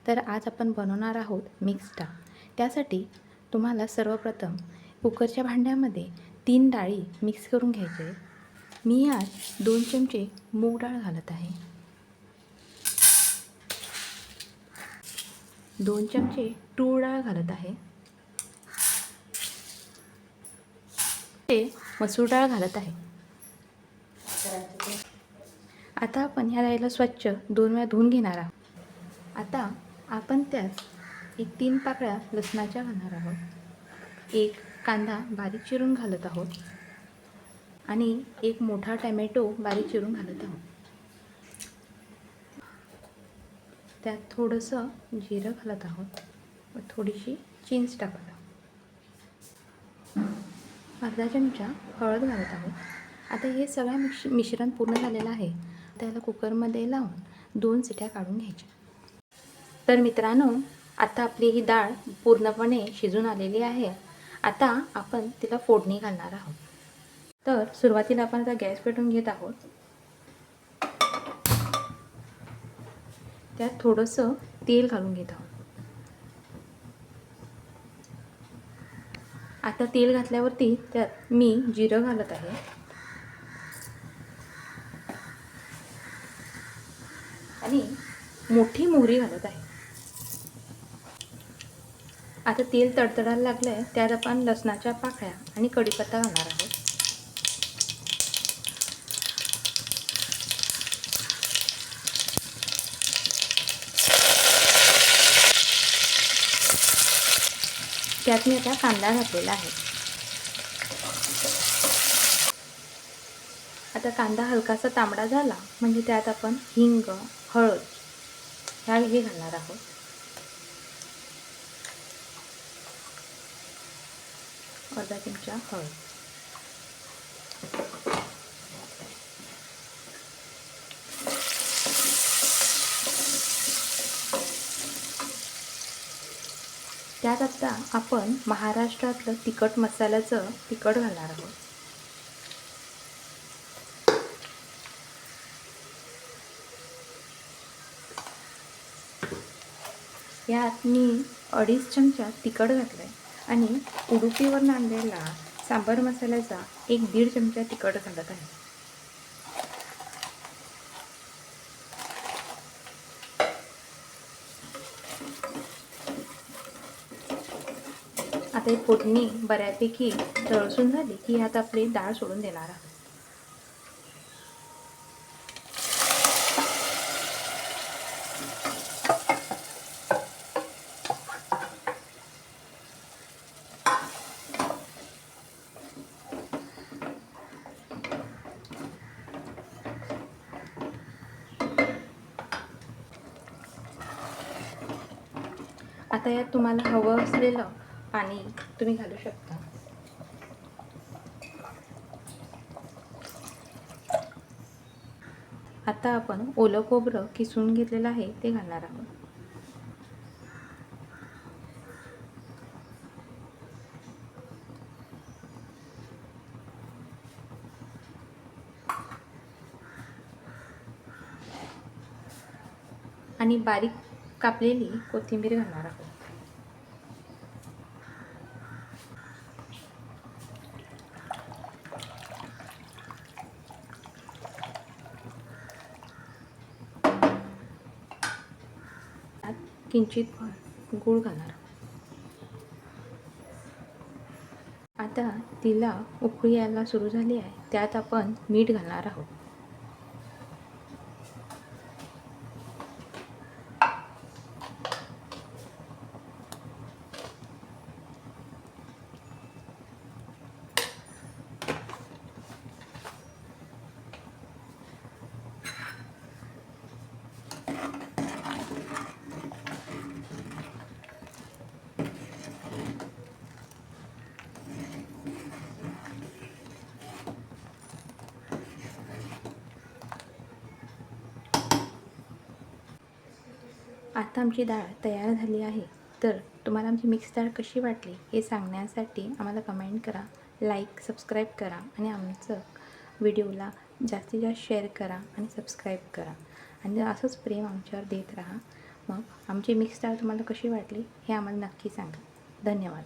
तर आज आपण बनवणार आहोत मिक्स डाळ। त्यासाठी तुम्हाला सर्वप्रथम कुकरच्या भांड्यामध्ये 3 डाळी मिक्स करून घ्यायचे आहेत। मी यात 2 चमचे मूग डाळ घालत आहे, 2 चमचे तूर डाळ घालत आहे, ते मसूर डाळ घालत आहे। आता आपण ह्या डाळीला स्वच्छ 2 वेळा धुवून घेणार आहोत। आता आपण त्यात 3 पाकळ्या लसणाच्या घालणार आहोत, 1 कांदा बारीक चिरून घालत आहोत आणि 1 मोठा टोमॅटो बारीक चिरून घालत आहोत। त्यात थोडंसं जिरं घालत आहोत व थोडीशी चिंच टाकत आहोत, अर्धा चमचा हळद घालत आहोत। आता हे सगळं मिश्रण पूर्ण झालेलं आहे। त्याला कुकरमध्ये लावून 2 शिट्या काढून घ्यायच्या। तर मित्रांनो, आता आपली ही डाळ पूर्णपणे शिजून आलेली आहे। आता आपण तिला फोडणी घालणार आहोत। तर सुरुवातीला आपण आता गॅस पेटवून घेत आहोत। त्यात थोडंसं तेल घालून घेत आहोत। आता तेल घातल्यावरती त्यात मी जिरं घालत आहे आणि मोठी मोहरी घालत आहे। आता तेल तडतडायला लागलंय, त्यात आपण लसणाच्या पाकळ्या आणि कढीपत्ता घालणार आहोत। त्यात मी आता कांदा घातलेला आहे। आता कांदा हलकासा तांबडा झाला म्हणजे त्यात आपण हिंग, हळद ह्याही घालणार आहोत। अर्धा चमचा हळद, त्यात आता आपण महाराष्ट्रातलं तिखट मसाल्याचं तिखट घालणार आहोत। यात मी 2.5 चमचा तिखट घातलं आहे आणि उडुपीवरून आणलेला सांबार मसाल्याचा 1-1.5 चमचा तिखट घालत आहे। आता ही फोडणी बऱ्यापैकी तळसून झाली की ह्यात आपली डाळ सोडून देणार आहोत। आता यात तुम्हाला हवं असलेलं पाणी तुम्ही घालू शकता। आता आपण ओलं खोबरं किसून घेतलेलं आहे ते घालणार आहोत। आणि बारीक कापलेली कोथिंबीर घालणार आहोत। किंचित गूळ घालणार। आता तिला उकळी यायला सुरू झाली आहे, त्यात आपण मीठ घालणार आहोत। आता आमची डाळ तयार झाली आहे। तर तुम्हाला आमची मिक्स डाळ कशी वाटली हे सांगण्यासाठी आम्हाला कमेंट करा, लाईक, सबस्क्राईब करा आणि आमचं व्हिडिओला जास्तीत जास्त शेअर करा आणि सबस्क्राईब करा आणि असंच प्रेम आमच्यावर देत राहा। मग आमची मिक्स डाळ तुम्हाला कशी वाटली हे आम्हाला नक्की सांगा. धन्यवाद.